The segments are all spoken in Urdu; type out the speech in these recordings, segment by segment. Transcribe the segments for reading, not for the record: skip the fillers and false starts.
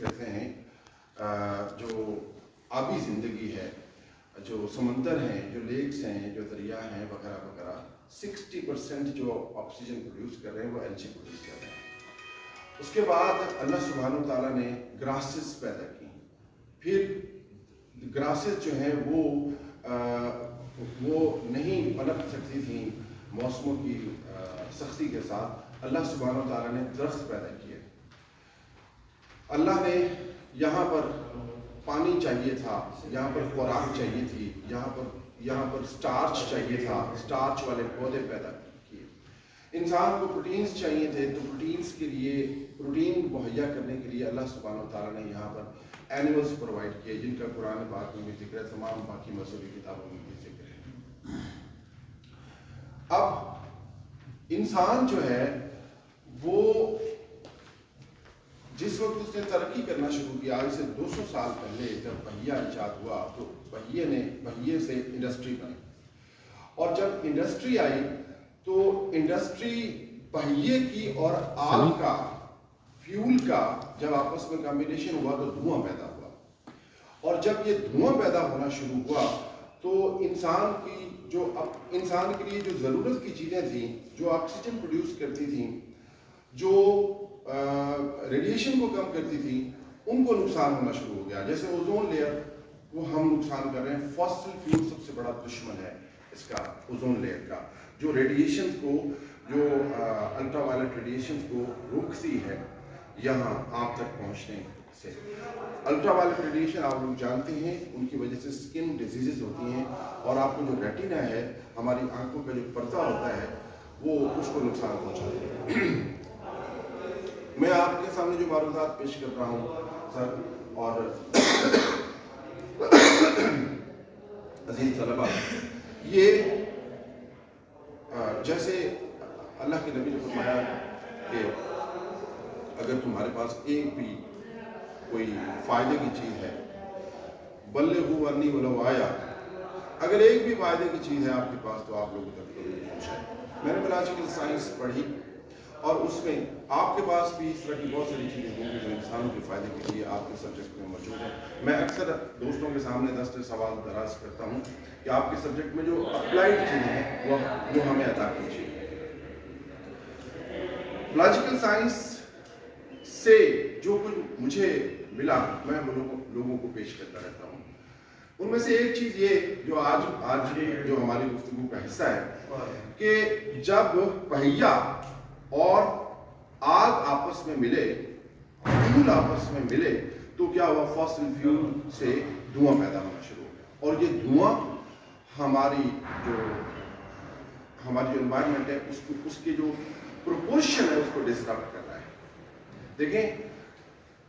کرتے ہیں جو آبی زندگی ہے، جو سمندر ہیں، جو لیکس ہیں، جو دریا ہیں وغیرہ وغیرہ، 60% جو آکسیجن پروڈیوس کر رہے ہیں وہ الگے پروڈیوس کر رہے ہیں۔ اس کے بعد اللہ سبحانہ و تعالیٰ نے گراسز پیدا کی، پھر گراسز جو ہیں وہ نہیں پنپ سکتی تھیں موسموں کی سختی کے ساتھ۔ اللہ سبحانہ و تعالیٰ نے درخت پیدا کیے۔ اللہ نے یہاں پر پانی چاہیے تھا، یہاں پر خوراک چاہیے تھی، یہاں پر سٹارچ چاہیے تھا، سٹارچ والے پودے پیدا کیے۔ انسان کو پروٹینز چاہیے تھے، تو پروٹینز کے لیے پروٹین مہیا کرنے کے لیے اللہ سبحانہ و تعالیٰ نے یہاں پر اینیملز پرووائڈ کیے، جن کا قرآن پاک میں بھی ذکر ہے، تمام باقی مذہبی کتابوں میں بھی ذکر ہے۔ اب انسان جو ہے وہ جس وقت اس نے ترقی کرنا شروع کیا، آج سے 200 سال پہلے جب پہیہ ایجاد ہوا تو پہیے سے انڈسٹری بنی، اور جب انڈسٹری آئی تو انڈسٹری پہیے کی اور آگ کا، فیول کا جب آپس میں کمبینیشن ہوا تو دھواں پیدا ہوا، اور جب یہ دھواں پیدا ہونا شروع ہوا تو انسان کے لیے جو ضرورت کی چیزیں تھیں، جو آکسیجن پروڈیوس کرتی تھیں، جو ریڈیشن کو کم کرتی تھی، ان کو نقصان ہونا شروع ہو گیا۔ جیسے اوزون لیئر کو ہم نقصان کر رہے ہیں، فاسل فیول سب سے بڑا دشمن ہے اس کا، اوزون لیئر کا، جو ریڈیشن کو، جو الٹرا وائلٹ ریڈیشن کو روکتی ہے یہاں آپ تک پہنچنے سے۔ الٹرا وائلٹ ریڈیشن آپ لوگ جانتے ہیں، ان کی وجہ سے سکن ڈیزیزز ہوتی ہیں، اور آپ کو جو ریٹینا ہے، ہماری آنکھوں کا جو پردہ ہوتا ہے، وہ اس کو نقصان پہنچاتے ہیں۔ میں آپ کے سامنے جو معلومات پیش کر رہا ہوں سر اور عزیز طلبہ، یہ جیسے اللہ کے نبی نے فرمایا کہ اگر تمہارے پاس ایک بھی کوئی فائدے کی چیز ہے، بلغوا عنی ولو آیا، اگر ایک بھی فائدے کی چیز ہے آپ کے پاس تو آپ لوگوں تک پہنچائیں۔ میں نے بایولوجیکل سائنس پڑھی، اور اس میں آپ کے پاس بھی اس طرح کی بہت ساری چیزیں ہوں گی جو انسانوں کے فائدے کے لیے آپ کے سبجیکٹ میں موجود ہیں۔ میں اکثر دوستوں کے سامنے 10 سوال دراز کرتا ہوں کہ آپ کے سبجیکٹ میں جو اپلائیڈ چیزیں ہیں وہ ہمیں عطا کیجیے۔ بایولوجیکل سائنس سے جو کچھ مجھے ملا میں لوگوں کو پیش کرتا رہتا ہوں۔ ان میں سے ایک چیز یہ جو آج جو ہماری گفتگو کا حصہ ہے کہ جب پہیہ اور آگ آپس میں ملے، فیول آپس میں ملے، تو کیا ہوا، فاسل فیول سے دھواں پیدا ہونا شروع ہو گیا، اور یہ دھواں ہماری جو انوائرمنٹ ہے اس کے جو پروپورشن ہے اس کو ڈسٹرب کر رہا ہے۔ دیکھیں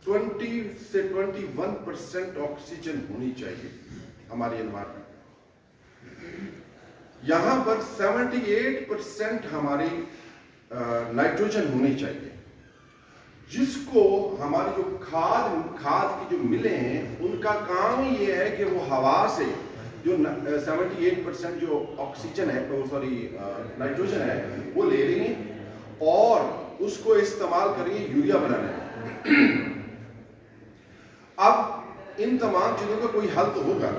20 سے 21% آکسیجن ہونی چاہیے ہماری انوائرمنٹ میں، یہاں پر 78% ہماری نائٹروجن ہونی چاہیے، جس کو ہماری جو کھاد کی جو ملیں ہیں ان کا کام یہ ہے کہ وہ ہوا سے جو 78% جو آکسیجن ہے، نائٹروجن ہے، وہ لے رہی ہیں اور اس کو استعمال کر رہی ہیں یوریا بنانے میں۔ اب ان تمام چیزوں کا کوئی حل تو ہوگا،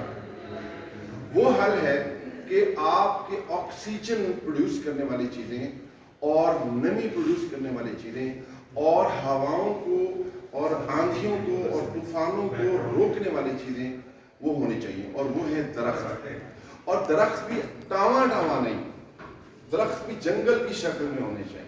وہ حل ہے کہ آپ کے آکسیجن پروڈیوس کرنے والی چیزیں اور نمی پروڈیوس کرنے والی چیزیں اور ہواؤں کو اور آندھیوں کو اور طوفانوں کو روکنے والی چیزیں وہ ہونی چاہیے، اور وہ ہے درخت۔ اور درخت بھی ٹاواں نہیں، درخت بھی جنگل کی شکل میں ہونے چاہیے۔